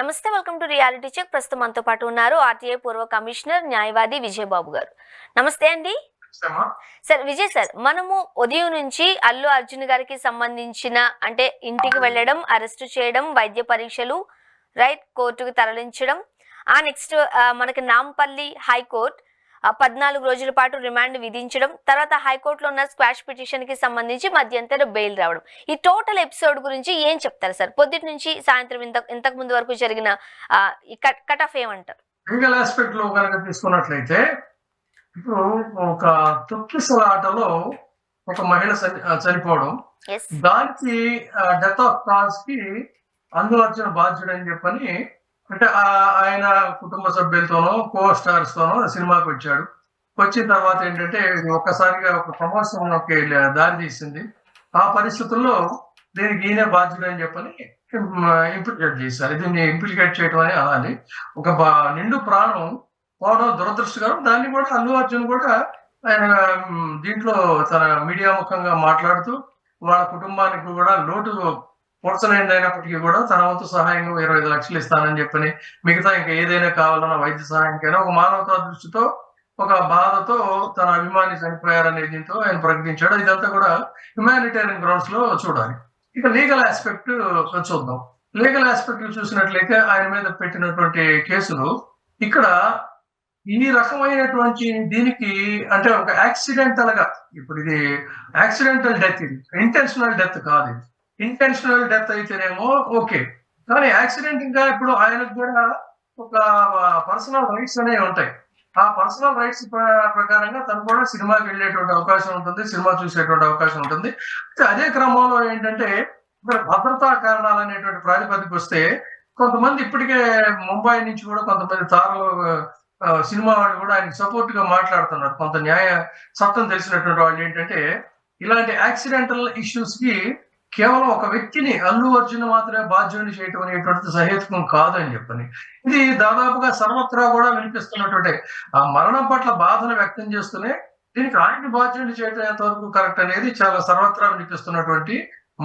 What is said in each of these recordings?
నమస్తే, welcome to reality check. ప్రస్తుతం మనతో పాటు ఉన్నారు ఆర్టీఐ పూర్వ కమిషనర్ న్యాయవాది విజయబాబు గారు. నమస్తే అండి. సార్ విజయ్ సార్, మనము ఉదయం నుంచి అల్లు అర్జున్ గారికి సంబంధించిన అంటే ఇంటికి వెళ్ళడం, అరెస్ట్ చేయడం, వైద్య పరీక్షలు, రైట్, కోర్టుకు తరలించడం, ఆ నెక్స్ట్ మనకి నాంపల్లి హైకోర్టు 14 రోజుల పాటు రిమాండ్ విధించడం, తర్వాత హైకోర్టులో ఉన్న స్క్వాష్ పిటిషన్ కి సంబంధించి మధ్యంతర బెయిల్ రావడం, ఈ టోటల్ ఎపిసోడ్ గురించి ఏం చెప్తారు సార్? పొద్దుటి నుంచి సాయంత్రం ఇంతకు ముందు వరకు జరిగిన కట్ ఆఫ్ ఏమంటారు? లీగల్ ఆస్పెక్ట్ లో కనుక తీసుకున్నట్లయితే, ఇప్పుడు ఒక తొక్కిసల ఆటలో ఒక మహిళ చనిపోవడం, దానికి డెత్ ఆఫ్ కాజ్ కి అల్లు అర్జున్ బాధ్యుడు అని చెప్పని, అంటే ఆయన కుటుంబ సభ్యులతోనో కో స్టార్స్ తోనో సినిమాకి వచ్చాడు. వచ్చిన తర్వాత ఏంటంటే ఒక్కసారిగా ఒక ప్రమోషన్కి దారి తీసింది. ఆ పరిస్థితుల్లో దీనికి ఈయనే బాధ్యుడు అని చెప్పని ఇంప్లికేట్ చేశారు. దీన్ని ఇంప్లికేట్ చేయడం అని అనాలి. ఒక నిండు ప్రాణం పోవడం దురదృష్టకరం. దాన్ని కూడా అల్లు అర్జున్ కూడా ఆయన దీంట్లో తన మీడియా ముఖంగా మాట్లాడుతూ వాళ్ళ కుటుంబానికి కూడా లోటు అయినప్పటికీ కూడా తన వంతు సహాయంగా 25 లక్షలు ఇస్తానని చెప్పని, మిగతా ఇంకా ఏదైనా కావాలన్నా వైద్య సహాయంకైనా ఒక మానవతా దృష్టితో, ఒక బాధతో తన అభిమాని చనిపోయారనే దీంతో ఆయన ప్రకటించాడు. ఇదంతా కూడా హ్యుమానిటేరియన్ గ్రౌండ్స్ లో చూడాలి. ఇక లీగల్ ఆస్పెక్ట్ చూద్దాం. లీగల్ ఆస్పెక్ట్ చూసినట్లయితే ఆయన మీద పెట్టినటువంటి కేసులు ఇక్కడ ఈ రకమైనటువంటి దీనికి అంటే ఒక యాక్సిడెంటల్ గా, ఇప్పుడు ఇది యాక్సిడెంటల్ డెత్, ఇది ఇంటెన్షనల్ డెత్ కాదు. ఇది ఇంటెన్షనల్ డెత్ అయితేనేమో ఓకే, కానీ యాక్సిడెంట్ ఇంకా ఇప్పుడు ఆయనకు కూడా ఒక పర్సనల్ రైట్స్ అనేవి ఉంటాయి. ఆ పర్సనల్ రైట్స్ ప్రకారంగా తను కూడా సినిమాకి వెళ్ళేటువంటి అవకాశం ఉంటుంది, సినిమా చూసేటువంటి అవకాశం ఉంటుంది. అదే క్రమంలో ఏంటంటే ఇక్కడ భద్రతా కారణాలు అనేటువంటి ప్రాతిపదిక వస్తే కొంతమంది ఇప్పటికే ముంబై నుంచి కూడా కొంతమంది తారలు సినిమా వాళ్ళు కూడా ఆయనకి సపోర్ట్ గా మాట్లాడుతున్నారు. కొంత న్యాయ చట్టం తెలిసినటువంటి వాళ్ళు ఏంటంటే ఇలాంటి యాక్సిడెంటల్ ఇష్యూస్ కి కేవలం ఒక వ్యక్తిని అల్లు అర్జున్ మాత్రమే బాధ్యుని చేయటం అనేటువంటిది సహేతుకం కాదు అని చెప్పని, ఇది దాదాపుగా సర్వత్రా కూడా వినిపిస్తున్నటువంటి ఆ మరణం పట్ల బాధను వ్యక్తం చేస్తూనే దీనికి ఆయన బాధ్యుని చేయటం ఎంతవరకు కరెక్ట్ అనేది చాలా సర్వత్రా వినిపిస్తున్నటువంటి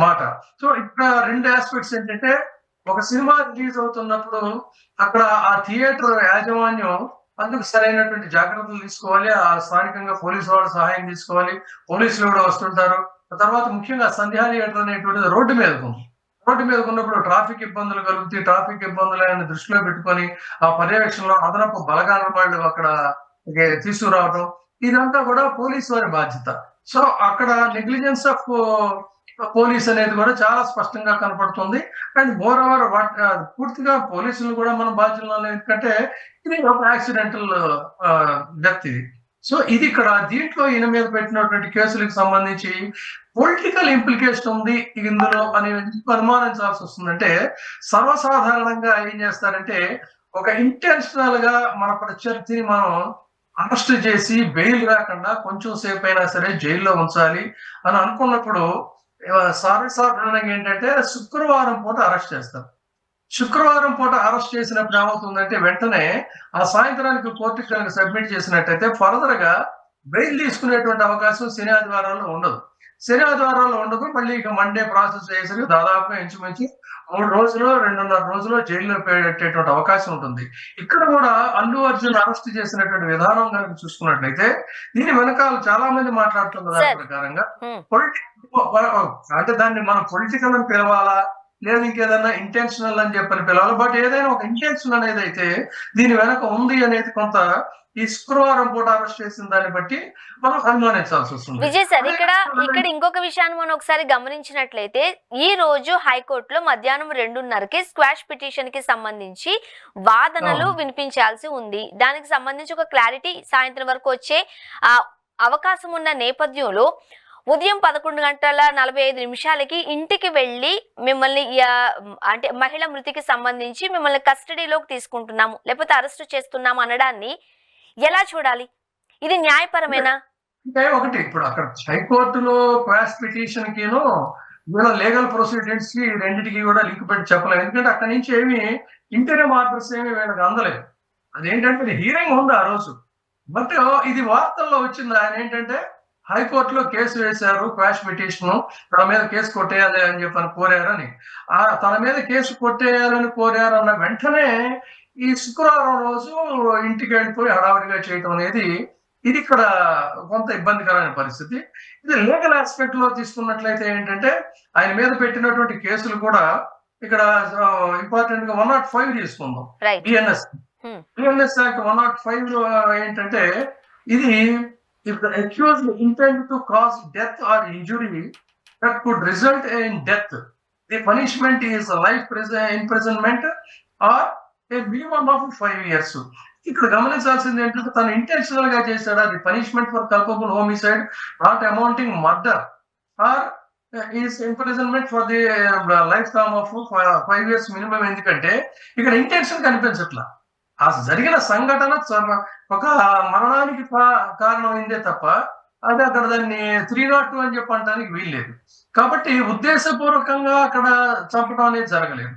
మాట. సో ఇక్కడ రెండు ఆస్పెక్ట్స్ ఏంటంటే, ఒక సినిమా రిలీజ్ అవుతున్నప్పుడు అక్కడ ఆ థియేటర్ యాజమాన్యం అందుకు సరైనటువంటి జాగ్రత్తలు తీసుకోవాలి. ఆ స్థానికంగా పోలీసు వాళ్ళ సహాయం తీసుకోవాలి. పోలీసులు కూడా వస్తుంటారు. తర్వాత ముఖ్యంగా సంధ్యా థియేటర్ అనేటువంటిది రోడ్డు మీదకు ఉన్నప్పుడు ట్రాఫిక్ ఇబ్బందులు కలుగుతాయి. ట్రాఫిక్ ఇబ్బందులను దృష్టిలో పెట్టుకొని ఆ పర్యవేక్షణలో అదనపు బలగాల వాళ్ళు అక్కడ తీసుకురావడం, ఇదంతా కూడా పోలీసు వారి బాధ్యత. సో అక్కడ నెగ్లిజెన్స్ ఆఫ్ పోలీస్ అనేది కూడా చాలా స్పష్టంగా కనపడుతుంది. అండ్ మోర్ ఓవర్ పూర్తిగా పోలీసులు కూడా మనం బాధ్యులు, ఎందుకంటే ఇది ఒక యాక్సిడెంటల్ డెత్ ఇది. సో ఇది ఇక్కడ దీంట్లో ఈయన మీద పెట్టినటువంటి కేసులకు సంబంధించి పొలిటికల్ ఇంప్లికేషన్ ఉంది ఇందులో అని అనుమానించాల్సి వస్తుందంటే, సర్వసాధారణంగా ఏం చేస్తారంటే ఒక ఇంటెన్షనల్ గా మన ప్రత్యర్థిని మనం అరెస్ట్ చేసి బెయిల్ రాకుండా కొంచెం సేపు అయినా సరే జైల్లో ఉంచాలి అని అనుకున్నప్పుడు సర్వసాధారణంగా ఏంటంటే శుక్రవారం పూట అరెస్ట్ చేస్తారు. శుక్రవారం పూట అరెస్ట్ చేసినప్పుడు ఏమవుతుందంటే వెంటనే ఆ సాయంత్రానికి కోర్టుకి కనుక సబ్మిట్ చేసినట్టయితే ఫర్దర్ గా బెయిల్ తీసుకునేటువంటి అవకాశం శని ఆదివారాల్లో ఉండదు. మళ్ళీ ఇక మండే ప్రాసెస్ చేసరికి దాదాపుగా ఇంచుమించి 3 రోజులు 2.5 రోజులు జైల్లో పెట్టేటువంటి అవకాశం ఉంటుంది. ఇక్కడ కూడా అల్లు అర్జున్ అరెస్ట్ చేసినటువంటి విధానం కనుక చూసుకున్నట్లయితే దీని వెనకాల చాలా మంది మాట్లాడుతున్న దాని ప్రకారంగా అంటే దాన్ని మనం పొలిటికల్ అని పిలవాలా లేదా ఇంకేదన్నా ఇంటెన్షనల్ అని చెప్పని పిలవాలి. బట్ ఏదైనా ఒక ఇంటెన్షన్ అనేది అయితే దీని వెనక ఉంది అనేది కొంత ఈ శుక్రవారం పూట అరెస్ట్ చేసిన దాన్ని బట్టి మనం అనుమానించాల్సి వస్తుంది. విజయ్ సార్, ఇక్కడ ఇంకొక విషయాన్ని మనం ఒకసారి గమనించినట్లయితే ఈ రోజు హైకోర్టులో మధ్యాహ్నం 2:30కి స్క్వాష్ పిటిషన్ కి సంబంధించి వాదనలు వినిపించాల్సి ఉంది. దానికి సంబంధించి ఒక క్లారిటీ సాయంత్రం వరకు వచ్చే అవకాశం ఉన్న నేపథ్యంలో ఉదయం 11:45 ఇంటికి వెళ్ళి మిమ్మల్ని అంటే మహిళ మృతికి సంబంధించి మిమ్మల్ని కస్టడీలోకి తీసుకుంటున్నాము లేకపోతే అరెస్ట్ చేస్తున్నాము అనడాన్ని ఎలా చూడాలి? ఇది న్యాయపరమేనా? అంటే ఒకటి, ఇప్పుడు అక్కడ హైకోర్టులో క్వాష్ పిటిషన్ కిను లీగల్ ప్రొసీడింగ్స్ కి రెండింటికి కూడా లింక్ పెట్టి చెప్పలేదు. ఎందుకంటే అక్కడి నుంచి ఏమి ఇంటీరియం ఆర్డర్స్ ఏమి వీళ్ళకి అందలేదు. అదేంటంటే హీరింగ్ ఉంది ఆ రోజు. బట్ ఇది వార్తల్లో వచ్చింది. ఆయన ఏంటంటే హైకోర్టులో కేసు వేశారు, క్వాష్ పిటిషన్, తన మీద కేసు కొట్టేయాలి అని చెప్పని కోరారని. తన మీద కేసు కొట్టేయాలని కోరారన్న వెంటనే ఈ శుక్రవారం రోజు ఇంటికి వెళ్ళిపోయి హడావుడిగా చేయటం అనేది ఇది ఇక్కడ కొంత ఇబ్బందికరమైన పరిస్థితి. ఇది లీగల్ ఆస్పెక్ట్ లో తీసుకున్నట్లయితే ఏంటంటే ఆయన మీద పెట్టినటువంటి కేసులు కూడా ఇక్కడ ఇంపార్టెంట్ గా 105 తీసుకుందాం. బిఎన్ఎస్ యాక్ట్ 105 ఏంటంటే ఇది if the accused intend to cause death or injury that could result in death, the punishment is life imprisonment or a minimum of 5 years. ఇక్కడ గమనించాల్సింది ఏంటంటే తను ఇంటెన్షనల్ గా చేశాడు, అది punishment for culpable homicide not amounting murder or is imprisonment for the life term of 5 years minimum. ఎందుకంటే ఇక్కడ intention కనిపించట్లా, ఆ జరిగిన సంఘటన ఒక మరణానికి కారణమైందే తప్ప అది అక్కడ దాన్ని 302 అని చెప్పడానికి వీల్లేదు. కాబట్టి ఉద్దేశపూర్వకంగా అక్కడ చంపడం అనేది జరగలేదు,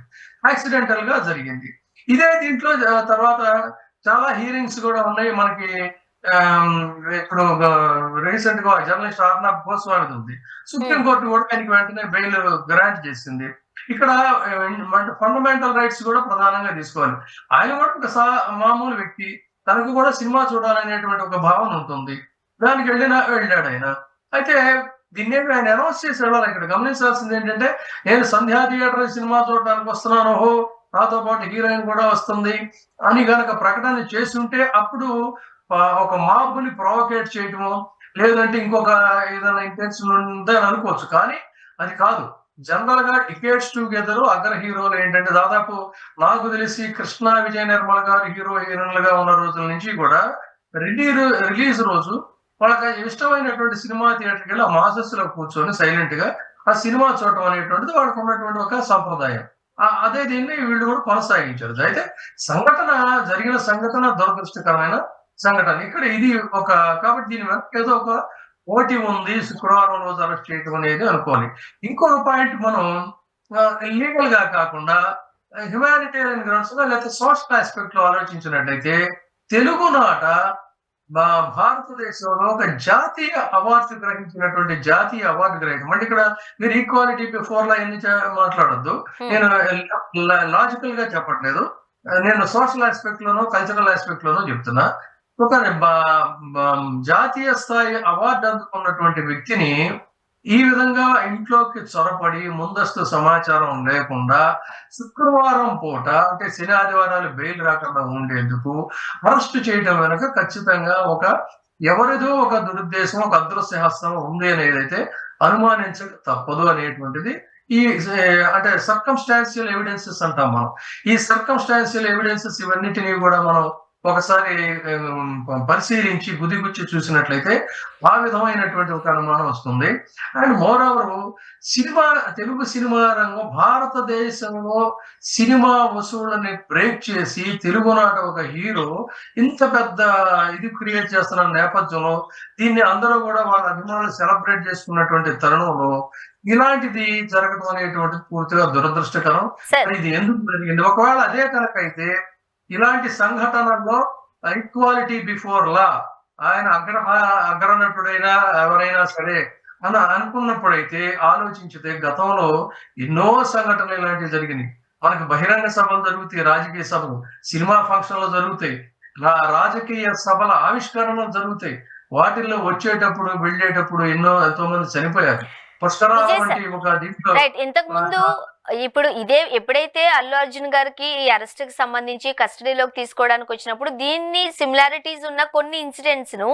యాక్సిడెంటల్ గా జరిగింది. ఇదే దీంట్లో తర్వాత చాలా హీరింగ్స్ కూడా ఉన్నాయి మనకి. ఇప్పుడు రీసెంట్ గా జర్నలిస్ట్ అర్నబ్ గోస్వామి ఉంది, సుప్రీంకోర్టు కూడా ఆయనకి వెంటనే బెయిల్ గ్రాంట్ చేసింది. ఇక్కడ ఫండమెంటల్ రైట్స్ కూడా ప్రధానంగా తీసుకోవాలి. ఆయన కూడా ఒక మామూలు వ్యక్తి, తనకు కూడా సినిమా చూడాలనేటువంటి ఒక భావన ఉంటుంది, దానికి వెళ్ళాడు ఆయన. అయితే దీన్ని ఆయన అనౌన్స్ చేసి వెళ్ళాలి. ఇక్కడ గమనించాల్సింది ఏంటంటే నేను సంధ్యా థియేటర్ సినిమా చూడడానికి వస్తున్నాను, ఓహో నాతో పాటు హీరోయిన్ కూడా వస్తుంది అని గనక ప్రకటన చేస్తుంటే అప్పుడు ఒక మాబుని ప్రొవోకేట్ చేయటము, లేదంటే ఇంకొక ఏదైనా ఇంటెన్షన్ ఉందని అనుకోవచ్చు. కానీ అది కాదు. జనరల్ గా టికెట్స్ టుగెదర్ అగ్ర హీరోలు ఏంటంటే దాదాపు నాకు తెలిసి కృష్ణ, విజయ నిర్మల గారు హీరోయిన్లుగా ఉన్న రోజుల నుంచి కూడా రిలీజ్ రోజు వాళ్ళకి ఇష్టమైనటువంటి సినిమా థియేటర్కి వెళ్ళి ఆ మాసెస్ లో కూర్చొని సైలెంట్ గా ఆ సినిమా చూడటం అనేటువంటిది వాళ్ళకు ఉన్నటువంటి ఒక సంప్రదాయం. అదే దీన్ని వీళ్ళు కూడా కొనసాగించారు. అయితే జరిగిన సంఘటన దురదృష్టకరమైన సంఘటన. ఇక్కడ ఇది ఒక కాబట్టి దీని వెనక ఏదో ఒక పోటీ ఉంది, శుక్రవారం రోజు అరెస్ట్ చేయడం అనేది అనుకోవాలి. ఇంకొక పాయింట్ మనం లీగల్ గా కాకుండా హ్యుమానిటేరియన్ గ్రౌండ్స్ లో లేకపోతే సోషల్ ఆస్పెక్ట్ లో ఆలోచించినట్లయితే తెలుగునాట భారతదేశంలో ఒక జాతీయ అవార్డు గ్రహించినటువంటి జాతీయ అవార్డు గ్రహీతం. అంటే ఇక్కడ మీరు ఈక్వాలిటీ బిఫోర్ లా ఎన్ని మాట్లాడొద్దు, నేను లాజికల్ గా చెప్పట్లేదు, నేను సోషల్ ఆస్పెక్ట్ లోనో కల్చరల్ ఆస్పెక్ట్ లోనో చెప్తున్నా. ఒక జాతీయ స్థాయి అవార్డు అందుకున్నటువంటి వ్యక్తిని ఈ విధంగా ఇంట్లోకి చొరపడి ముందస్తు సమాచారం లేకుండా శుక్రవారం పూట అంటే శని ఆదివారాలు బెయిల్ రాకుండా ఉండేందుకు అరెస్టు చేయడం వెనుక ఖచ్చితంగా ఎవరిదో ఒక దురుద్దేశం, ఒక అదృశ్యహస్తం ఉంది అనేది అయితే అనుమానించక తప్పదు అనేటువంటిది ఈ అంటే సర్కమ్స్టాన్షియల్ ఎవిడెన్సెస్ అంటాం మనం. ఈ సర్కమ్స్టాన్షియల్ ఎవిడెన్సెస్ ఇవన్నిటినీ కూడా మనం ఒకసారి పరిశీలించి గుదిగుచ్చి చూసినట్లయితే ఆ విధమైనటువంటి ఒక అనుమానం వస్తుంది. అండ్ మోరోవర్ తెలుగు సినిమా రంగం భారతదేశంలో సినిమా వసూళ్ళని బ్రేక్ చేసి తెలుగునాట ఒక హీరో ఇంత పెద్ద ఇది క్రియేట్ చేస్తున్న నేపథ్యంలో దీన్ని అందరూ కూడా వాళ్ళ అభిమానులు సెలబ్రేట్ చేసుకున్నటువంటి తరుణంలో ఇలాంటిది జరగడం అనేటువంటిది పూర్తిగా దురదృష్టకరం. ఇది ఎందుకు జరిగింది? ఒకవేళ అదే కనుక అయితే ఇలాంటి సంఘటనల్లో ఈక్వాలిటీ బిఫోర్ లా ఆయన అగ్రనటుడైనా ఎవరైనా సరే అని అనుకున్నప్పుడైతే ఆలోచించితే గతంలో ఎన్నో సంఘటనలు ఇలాంటివి జరిగినాయి. మనకు బహిరంగ సభలు జరుగుతాయి, రాజకీయ సభలు, సినిమా ఫంక్షన్లు జరుగుతాయి, రాజకీయ సభల ఆవిష్కరణలు జరుగుతాయి. వాటిల్లో వచ్చేటప్పుడు వెళ్ళేటప్పుడు ఎంతో మంది చనిపోయారు. ఇంతకు ముందు ఇప్పుడు ఎప్పుడైతే అల్లు అర్జున్ గారికి ఈ అరెస్ట్ కి సంబంధించి కస్టడీలోకి తీసుకోవడానికి వచ్చినప్పుడు దీన్ని సిమిలారిటీస్ ఉన్న కొన్ని ఇన్సిడెంట్స్ ను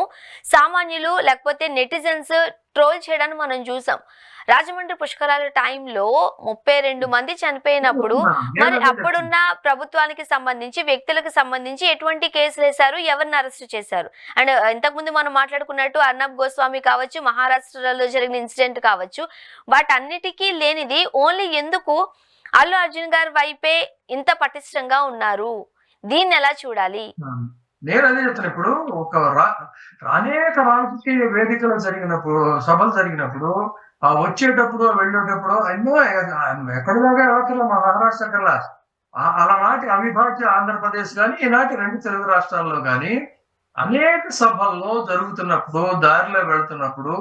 సామాన్యులు లేకపోతే నెటిజన్స్ ట్రోల్ చేయడానికి మనం చూసాం. రాజమండ్రి పుష్కరాల టైంలో 32 మంది చనిపోయినప్పుడు మరి అప్పుడున్న ప్రభుత్వానికి సంబంధించి వ్యక్తులకు సంబంధించి ఎటువంటి కేసులు వేశారు, ఎవరిని అరెస్ట్ చేశారు? అండ్ ఇంతకుముందు మనం మాట్లాడుకున్నట్టు అర్నబ్ గోస్వామి కావచ్చు, మహారాష్ట్రలో జరిగిన ఇన్సిడెంట్ కావచ్చు, వాటన్నిటికీ లేనిది ఓన్లీ ఎందుకు అల్లు అర్జున్ గారి వైపే ఇంత పటిష్టంగా ఉన్నారు? దీన్ని ఎలా చూడాలి? నేను అదే చెప్తాను. ఇప్పుడు అనేక రాజకీయ వేదికలు జరిగినప్పుడు, సభలు జరిగినప్పుడు వచ్చేటప్పుడు వెళ్ళేటప్పుడు ఎన్నో ఎక్కడిదాకా ఎవరికల్లా మహారాష్ట్ర కల్లా అలనాటి అవిభాజ్య ఆంధ్రప్రదేశ్ కానీ ఈనాటి 2 తెలుగు రాష్ట్రాల్లో కానీ అనేక సభల్లో జరుగుతున్నప్పుడు, దారిలో వెళ్తున్నప్పుడు,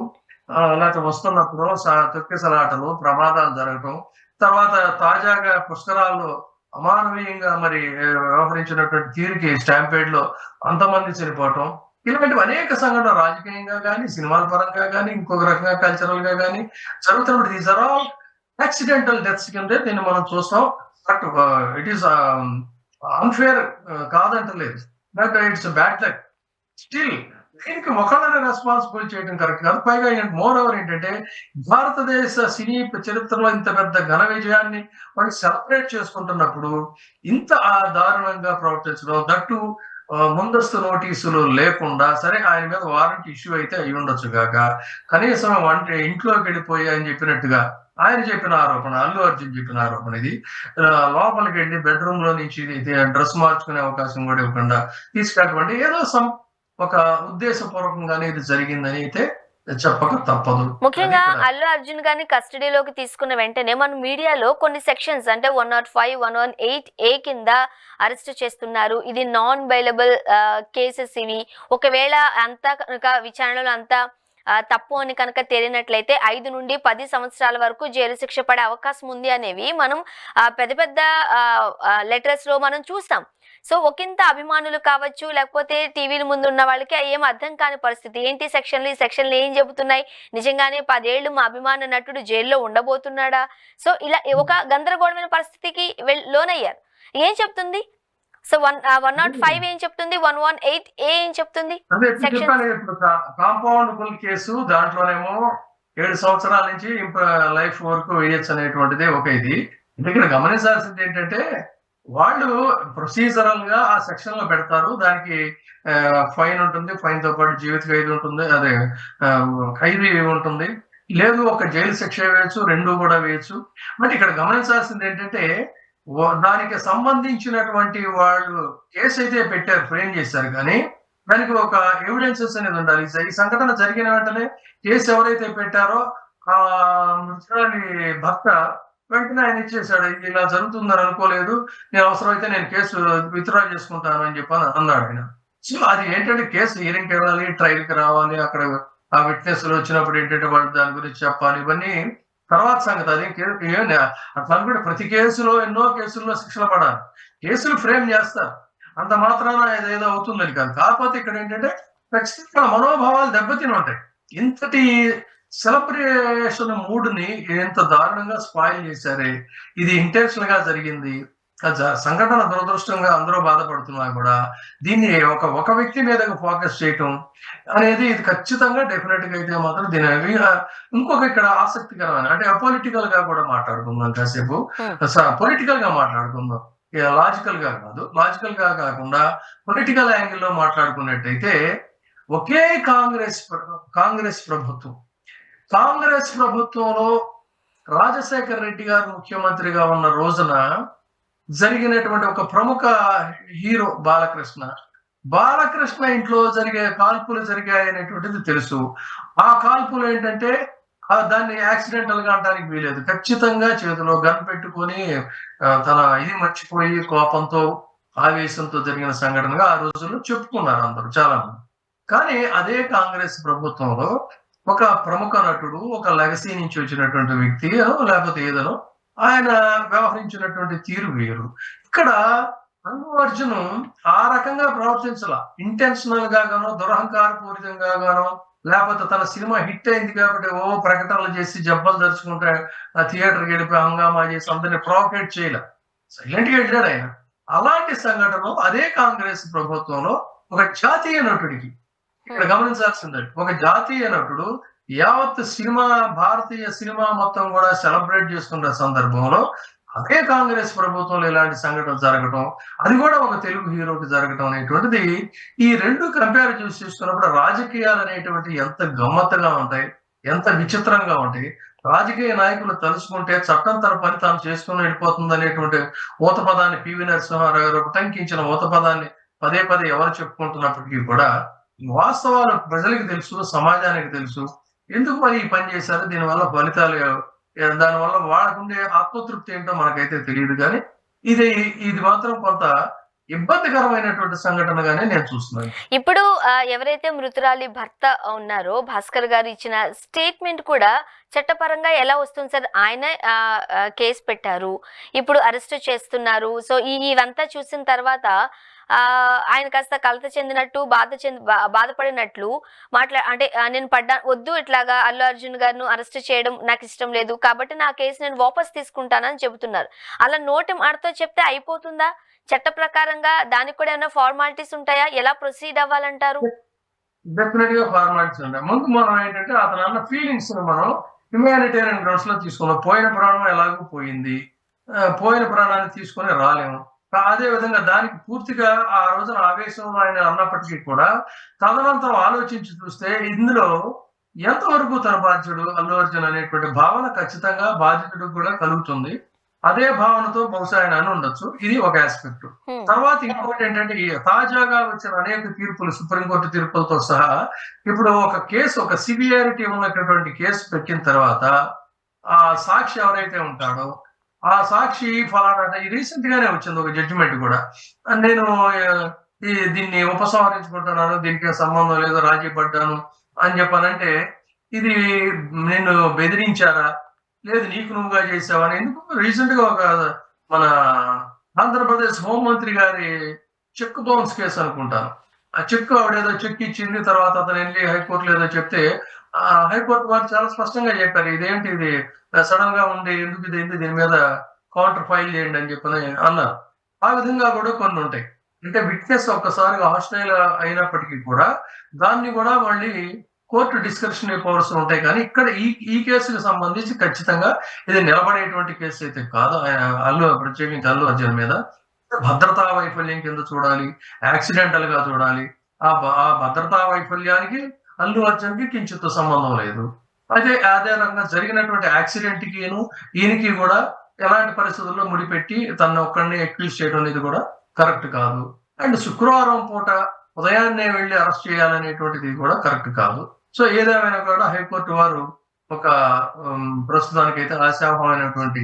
లేకపోతే వస్తున్నప్పుడు తొక్కిసలాటలు, ప్రమాదాలు జరగటం, తర్వాత తాజాగా పుష్కరాల్లో అమానవీయంగా మరి వ్యవహరించినటువంటి తీరుకి స్టాంపేడ్‌లో అంతమంది చనిపోవటం. ఇలాంటివి అనేక సంఘటనలు రాజకీయంగా గాని, సినిమాల పరంగా గాని, ఇంకొక రకంగా కల్చరల్‌గా గాని జరుగుతున్నప్పుడు these are all accidental deaths కిందే దీన్ని మనం చూస్తాం. బట్ ఇట్ ఈస్ అన్‌ఫెయిర్ కాదంటలేదు. But it's bad luck. Still దీనికి ఒకళ్ళని రెస్పాన్సిబుల్ చేయడం కరెక్ట్ కాదు. పైగా మోర్ ఓవర్ ఏంటంటే భారతదేశ సినీ చరిత్రలో ఇంత పెద్ద ఘన విజయాన్ని వాళ్ళు సెలబ్రేట్ చేసుకుంటున్నప్పుడు ఇంత దారుణంగా ప్రవర్తించడం, దట్టు ముందస్తు నోటీసులు లేకుండా, సరే ఆయన మీద వారెంట్ ఇష్యూ అయితే అయి ఉండొచ్చు గాక, కనీసం అంటే ఇంట్లోకి వెళ్ళిపోయి అని చెప్పినట్టుగా ఆయన చెప్పిన ఆరోపణ, అల్లు అర్జున్ చెప్పిన ఆరోపణ ఇది. లోపలికి వెళ్ళి బెడ్రూమ్ లో నుంచి డ్రెస్ మార్చుకునే అవకాశం కూడా ఇవ్వకుండా తీసుకెళ్ళటువంటి ఏదో ఒక ఉద్దేశపూర్వకంగానే ఇది జరిగిందని అయితే చెప్పక తప్పదు. ముఖ్యంగా అల్లు అర్జున్ గారిని కస్టడీలోకి తీసుకున్న వెంటనే మన మీడియాలో కొన్ని సెక్షన్స్ అంటే 105, 118A కింద అరెస్ట్ చేస్తున్నారు. ఇది నాన్ బెయిలబుల్ కేసెస్ ఇవి. ఒకవేళ అంతా కనుక విచారణలో అంతా తప్పు అని కనుక తేలినట్లయితే 5 నుండి 10 సంవత్సరాల వరకు జైలు శిక్ష పడే అవకాశం ఉంది అనేవి మనం పెద్ద పెద్ద లెటర్స్ లో మనం చూసాం. సో ఒకంత అభిమానులు కావచ్చు, లేకపోతే టీవీల ముందు ఉన్న వాళ్ళకి ఏం అర్థం కాని పరిస్థితి. ఏంటి సెక్షన్లు, ఈ సెక్షన్లు ఏం చెబుతున్నాయి, నిజంగానే 10 ఏళ్ళు మా అభిమాన నటుడు జైల్లో ఉండబోతున్నాడా? సో ఇలా ఒక గందరగోళమైన పరిస్థితికి లోనయ్యారు. ఏం చెప్తుంది? సో 105 ఏం చెప్తుంది, 118A ఏం చెప్తుంది? కాంపౌండబుల్ కేసు, దాంట్లోనేమో 7 సంవత్సరాల నుంచి లైఫ్ వరకు వేయచ్చు అనేటువంటిదే ఒక ఇది. ఇక్కడ గమనించాల్సింది ఏంటంటే వాళ్ళు ప్రొసీజరల్ గా ఆ సెక్షన్ లో పెడతారు. దానికి ఫైన్ ఉంటుంది, ఫైన్ తో పాటు జీవిత ఖైదు ఉంటుంది, అదే ఖైదు ఉంటుంది, లేదు ఒక జైలు శిక్ష వేయచ్చు, రెండు కూడా వేయచ్చు. బట్ ఇక్కడ గమనించాల్సింది ఏంటంటే దానికి సంబంధించినటువంటి వాళ్ళు కేసు అయితే పెట్టారు, ఫ్రేమ్ చేశారు, కానీ దానికి ఒక ఎవిడెన్సెస్ అనేది ఉండాలి. ఈ సంఘటన జరిగిన వెంటనే కేసు ఎవరైతే పెట్టారో ఆ మృతురాలి భర్త వెంటనే ఆయన ఇచ్చేసాడు, ఇది ఇలా జరుగుతుందని అనుకోలేదు, నేను అవసరమైతే నేను కేసు విత్డ్రా చేసుకుంటాను అని చెప్పి అన్నాడు ఆయన. సో అది ఏంటంటే కేసు హియరింగ్కి వెళ్ళాలి, ట్రయల్కి రావాలి, అక్కడ ఆ విట్నెస్లు వచ్చినప్పుడు ఏంటంటే వాళ్ళు దాని గురించి చెప్పాలి, ఇవన్నీ తర్వాత సంగతి. అది అట్లా అనుకుంటే ప్రతి కేసులో ఎన్నో కేసుల్లో శిక్షలు పడాలి, కేసులు ఫ్రేమ్ చేస్తారు, అంత మాత్రాన ఏదేదో అవుతుందని కాదు. కాకపోతే ఇక్కడ ఏంటంటే ఖచ్చితంగా మనోభావాలు దెబ్బతిని ఉంటాయి. ఇంతటి సెలబ్రేషన్ మూడ్ ని ఎంత దారుణంగా స్పాయిల్ చేశారే, ఇది ఇంటెన్షనల్ గా జరిగింది. సంఘటన దురదృష్టంగా అందరూ బాధపడుతున్నా కూడా దీన్ని ఒక వ్యక్తి మీద ఫోకస్ చేయటం అనేది ఇది ఖచ్చితంగా డెఫినెట్ గా అయితే మాత్రం దీని ఇంకొక ఇక్కడ ఆసక్తికరమైన అంటే అపొలిటికల్ గా కూడా మాట్లాడుకుందాం కాసేపు. పొలిటికల్ గా మాట్లాడుకుందాం, లాజికల్ గా కాదు. లాజికల్ గా కాకుండా పొలిటికల్ యాంగిల్లో మాట్లాడుకున్నట్టయితే ఒకే కాంగ్రెస్ ప్రభుత్వంలో రాజశేఖర్ రెడ్డి గారు ముఖ్యమంత్రిగా ఉన్న రోజున జరిగినటువంటి ఒక ప్రముఖ హీరో బాలకృష్ణ ఇంట్లో కాల్పులు జరిగాయనేటువంటిది తెలుసు. ఆ కాల్పులు ఏంటంటే దాన్ని యాక్సిడెంటల్ గా అంటానికి వీలేదు. ఖచ్చితంగా చేతిలో గన్ పెట్టుకొని తన ఇది మర్చిపోయి కోపంతో ఆవేశంతో జరిగిన సంఘటనగా ఆ రోజుల్లో చెప్పుకున్నారు అందరూ చాలా మంది. కానీ అదే కాంగ్రెస్ ప్రభుత్వంలో ఒక ప్రముఖ నటుడు, ఒక లెగసీ నుంచి వచ్చినటువంటి వ్యక్తి లేకపోతే ఏదనో ఆయన వ్యవహరించినటువంటి తీరు వేరు. ఇక్కడ అల్లు అర్జున్ ఆ రకంగా ప్రవర్తించాల, ఇంటెన్షనల్ గా గానో, దురహంకారపూరితంగా గానో, లేకపోతే తన సినిమా హిట్ అయింది కాబట్టి ప్రకటనలు చేసి జబ్బలు ధరుచుకుంటే ఆ థియేటర్కి వెళ్ళిపోయి హంగామా చేసి అందరినీ ప్రొవోకేట్ చేయలే, సైలెంట్ గా వెళ్ళాడు ఆయన. అలాంటి సంఘటనలు అదే కాంగ్రెస్ ప్రభుత్వంలో ఒక జాతీయ నటుడికి, ఇక్కడ గమనించాల్సిందే, ఒక జాతీయ నటుడు యావత్ భారతీయ సినిమా మొత్తం కూడా సెలబ్రేట్ చేసుకున్న సందర్భంలో అదే కాంగ్రెస్ ప్రభుత్వంలో ఇలాంటి సంఘటనలు జరగటం, అది కూడా ఒక తెలుగు హీరోకి జరగటం అనేటువంటిది ఈ రెండు కంపేర్ చేసుకున్నప్పుడు రాజకీయాలు అనేటువంటి ఎంత గమ్మత్తుగా ఉంటాయి, ఎంత విచిత్రంగా ఉంటాయి. రాజకీయ నాయకులు తలుచుకుంటే చట్టం తన పని తాను చేసుకుని వెళ్ళిపోతుంది అనేటువంటి ఊత పదాన్ని పివి నరసింహారావు గారు ఉటంకించిన ఊత పదాన్ని పదే ఎవరు చెప్పుకుంటున్నప్పటికీ కూడా వాస్తవాలు ప్రజలకు తెలుసు, సమాజానికి తెలుసు. ఎందుకు మరి ఈ పని చేశారు, దీనివల్ల ఫలితాలు, దానివల్ల వాళ్ళకుండే ఆత్మతృప్తి ఏంటో మనకైతే తెలియదు. కానీ ఇది మాత్రం కొంత ఇబ్బందికరమైనటువంటి సంఘటనగానే నేను చూస్తున్నాను. ఇప్పుడు ఎవరైతే మృతురాలి భర్త ఉన్నారో భాస్కర్ గారు ఇచ్చిన స్టేట్మెంట్ కూడా చట్టపరంగా ఎలా వస్తుంది సార్? ఆయన కేసు పెట్టారు, ఇప్పుడు అరెస్ట్ చేస్తున్నారు. సో ఇవంతా చూసిన తర్వాత ఆయన కాస్త కలత చెందినట్టు బాధపడినట్లు అంటే నేను వద్దు, ఇట్లాగా అల్లు అర్జున్ గారిను అరెస్ట్ చేయడం నాకు ఇష్టం లేదు కాబట్టి నా కేసు నేను వాపస్ తీసుకుంటానని చెబుతున్నారు. అలా నోటి మాటతో చెప్తే అయిపోతుందా? చట్ట ప్రకారంగా దానికి కూడా ఏమైనా ఫార్మాలిటీస్ ఉంటాయా? ఎలా ప్రొసీడ్ అవ్వాలంటారు? డెఫినెట్ గా ఫార్మాలిటీస్ ఉంటాయి. ముందు మనం ఏంటంటే అతను అన్న ఫీలింగ్స్ మనం హ్యుమానిటేరియన్ గ్రౌండ్స్ లో తీసుకున్నాం. పోయిన ప్రాణం ఎలాగో పోయింది, పోయిన ప్రాణాన్ని తీసుకొని రాలేము. అదే విధంగా దానికి పూర్తిగా ఆ రోజున ఆవేశంలో ఆయన అన్నప్పటికీ కూడా తదనంతరం ఆలోచించి చూస్తే ఇందులో ఎంతవరకు తన బాధ్యుడు అల్లు అర్జున్ అనేటువంటి భావన ఖచ్చితంగా బాధితుడికి కూడా కలుగుతుంది. అదే భావనతో బహుశా ఆయన అని ఉండొచ్చు. ఇది ఒక ఆస్పెక్ట్. తర్వాత ఇంకొకటి ఏంటంటే తాజాగా వచ్చిన అనేక తీర్పులు, సుప్రీంకోర్టు తీర్పులతో సహా ఇప్పుడు ఒక కేసు, ఒక సివియారిటీ ఉన్నటువంటి కేసు పెట్టిన తర్వాత ఆ సాక్షి ఎవరైతే ఉంటాడో ఆ సాక్షి ఫలానా రీసెంట్ గానే వచ్చింది ఒక జడ్జిమెంట్ కూడా, నేను దీన్ని ఉపసంహరించుకుంటున్నాను, దీనికి సంబంధం లేదు, రాజీ పడ్డాను అని చెప్పానంటే ఇది నేను బెదిరించారా, లేదు నీకు నువ్వుగా చేసావని. ఎందుకు రీసెంట్ గా ఒక మన ఆంధ్రప్రదేశ్ హోంమంత్రి గారి చెక్ బౌన్స్ కేసు అనుకుంటాను. ఆ చెక్ ఆవిడేదో చెక్ ఇచ్చింది, తర్వాత అతను వెళ్ళి హైకోర్టులో ఏదో చెప్తే ఆ హైకోర్టు వారు చాలా స్పష్టంగా చెప్పారు, ఇదేంటి ఇది సడన్ గా ఉండి ఎందుకు ఇది దీని మీద కౌంటర్ ఫైల్ చేయండి అని చెప్పని అన్నారు. ఆ విధంగా కూడా కొన్ని ఉంటాయి. అంటే విట్నెస్ ఒక్కసారిగా హాస్టైల్ అయినప్పటికీ కూడా దాన్ని కూడా మళ్ళీ కోర్టు డిస్కషన్ పవర్స్ ఉంటాయి. కానీ ఇక్కడ ఈ కేసుకు సంబంధించి ఖచ్చితంగా ఇది నిలబడేటువంటి కేసు అయితే కాదు. ప్రత్యేకించి అల్లు అర్జున్ మీద భద్రతా వైఫల్యం కింద చూడాలి, యాక్సిడెంటల్ గా చూడాలి. ఆ భద్రతా వైఫల్యానికి అల్లు అర్జున్ కి కించిత్ సంబంధం లేదు. అదే రకంగా జరిగినటువంటి యాక్సిడెంట్ కి ఈయనకి కూడా ఎలాంటి పరిస్థితుల్లో ముడిపెట్టి తన ఒక్కడిని ఎక్యూజ్ చేయడం అనేది కూడా కరెక్ట్ కాదు. అండ్ శుక్రవారం పూట ఉదయాన్నే వెళ్లి అరెస్ట్ చేయాలనేటువంటిది కూడా కరెక్ట్ కాదు. సో ఏదేమైనా కూడా హైకోర్టు వారు ఒక ప్రస్తుతానికైతే ఆశావహమైనటువంటి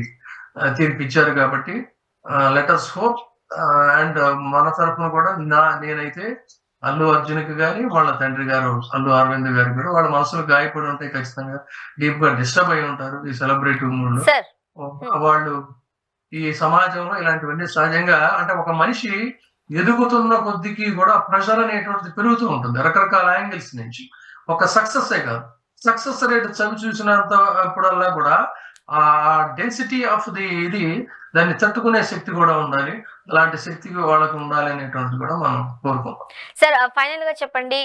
తీర్పు ఇచ్చారు కాబట్టి లెటర్స్ హోప్. అండ్ మన తరఫున కూడా నేనైతే అల్లు అర్జున్ కి గాని వాళ్ళ తండ్రి గారు అల్లు అరవింద్ గారు కూడా వాళ్ళ మనసులు గాయపడి ఉంటాయి, ఖచ్చితంగా డీప్ గా డిస్టర్బ్ అయి ఉంటారు ఈ సెలబ్రిటీ మూడ్ లో. వాళ్ళు ఈ సమాజంలో ఇలాంటివన్నీ సహజంగా, అంటే ఒక మనిషి ఎదుగుతున్న కొద్దికి కూడా ప్రెషర్ అనేటువంటిది పెరుగుతూ ఉంటుంది రకరకాల యాంగిల్స్ నుంచి. ఒక సక్సెస్ కాదు, సక్సెస్ రేట్ చవి చూసినంత అప్పుడల్లా కూడా ఆ డెన్సిటీ ఆఫ్ ఇది దాన్ని తట్టుకునే శక్తి కూడా ఉండాలి. అలాంటి శక్తి వాళ్ళకి ఉండాలి అనేటువంటిది కూడా మనం కోరుకుంటాం. సార్ ఫైనల్ గా చెప్పండి,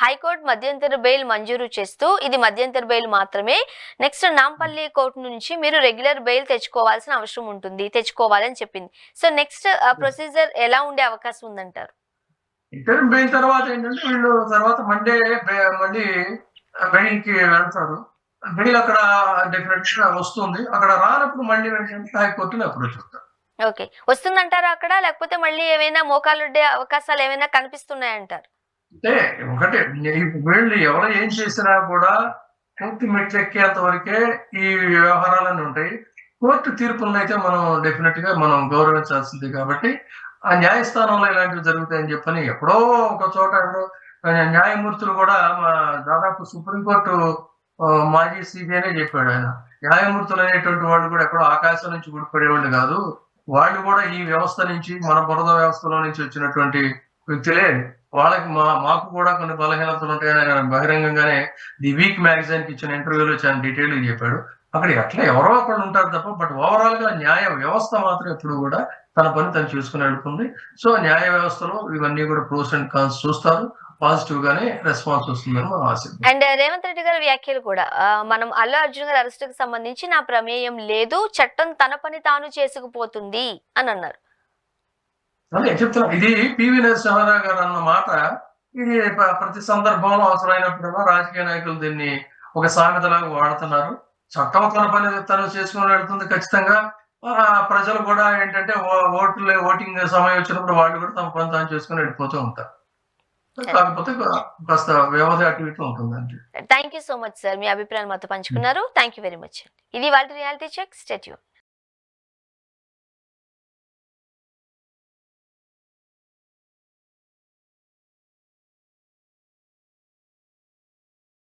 హైకోర్టు మధ్యంతర బెయిల్ మంజూరు చేస్తూ ఇది మధ్యంతర బెయిల్ మాత్రమే, నెక్స్ట్ నాంపల్లి కోర్టు నుంచి మీరు రెగ్యులర్ బెయిల్ తెచ్చుకోవాల్సిన అవసరం ఉంటుంది, తెచ్చుకోవాలని చెప్పింది. సో నెక్స్ట్ ప్రొసీజర్ ఎలా ఉండే అవకాశం ఉందంటారు? ఇంటర్మ్ బెయిల్ తర్వాత ఏంటంటే వీళ్ళు తర్వాత మళ్ళీ బెయిల్ కి వెళ్తారు. బెయిల్ అక్కడ డెఫినెట్ గా వస్తుంది. అక్కడ రానప్పుడు మళ్ళీ హైకోర్టుని అప్రోచ్ అవుతారు. ఓకే, వస్తుందంటారా అక్కడ? లేకపోతే మళ్ళీ ఏమైనా మోకాలుడ్డే అవకాశాలు ఏమైనా కనిపిస్తున్నాయంటారు? అంటే ఒకటే, వీళ్ళు ఎవరు ఏం చేసినా కూడా కోర్టు మెట్లెక్కేంత వరకే ఈ వ్యవహారాలన్నీ ఉంటాయి. కోర్టు తీర్పులను అయితే మనం డెఫినెట్ గా మనం గౌరవించాల్సింది. కాబట్టి ఆ న్యాయస్థానంలో ఇలాంటివి జరుగుతాయని చెప్పని ఎప్పుడో ఒక చోట న్యాయమూర్తులు కూడా దాదాపు సుప్రీంకోర్టు మాజీ సిబిఐనే చెప్పాడు ఆయన. న్యాయమూర్తులు అనేటువంటి వాళ్ళు కూడా ఎక్కడో ఆకాశం నుంచి ఊడిపడేవాళ్ళు కాదు, వాళ్ళు కూడా ఈ వ్యవస్థ నుంచి, మన బురద వ్యవస్థలో నుంచి వచ్చినటువంటి వ్యక్తులే. వాళ్ళకి మాకు కూడా కొన్ని బలహీనతలు ఉంటాయని ఆయన బహిరంగంగానే ది వీక్ మ్యాగజైన్ కి ఇచ్చిన ఇంటర్వ్యూలో చాలా డీటెయిల్ గా చెప్పాడు. అక్కడ అట్లా ఎవరో ఒకళ్ళు ఉంటారు తప్ప, బట్ ఓవరాల్ గా న్యాయ వ్యవస్థ మాత్రం ఎప్పుడు కూడా తన పని తను చూసుకుని వెళ్తుంది. సో న్యాయ వ్యవస్థలో ఇవన్నీ కూడా ప్రోస్ అండ్ కాన్స్ చూస్తారు, పాజిటివ్ గానే రెస్పాన్స్ వస్తుందని మనం ఆశిద్దాం. అండ్ రేవంత్ రెడ్డి గారి వ్యాఖ్యలు కూడా మనం అల్లు అర్జున్ గారి అరెస్ట్ కి సంబంధించి నా ప్రమేయం లేదు, చట్టం తన పని తాను చేసుకుపోతుంది అని అన్నారు. అదే చెప్తున్నా, ఇది పివి నరసింహారావు గారు అన్న మాట, ఇది ప్రతి సందర్భంలో అవసరమైనప్పుడు రాజకీయ నాయకులు దీన్ని ఒక సామెతలాగా వాడుతున్నారు. చట్టం తన పని తను చేసుకుని వెళ్తుంది. ఖచ్చితంగా ప్రజలు కూడా ఏంటంటే ఓటింగ్ సమయం వచ్చినప్పుడు వాళ్ళు కూడా తమ పని తాను చేసుకుని వెళ్ళిపోతూ ఉంటారు. కాకపోతే కాస్త వ్యవధి అటు ఇటు ఉంటుంది. Thank you so much sir, మీ అభిప్రాయాలు మాతో పంచుకున్నారు. Thank you very much. ఇది వాళ్ళ రియాలిటీ చెక్. Stay tune.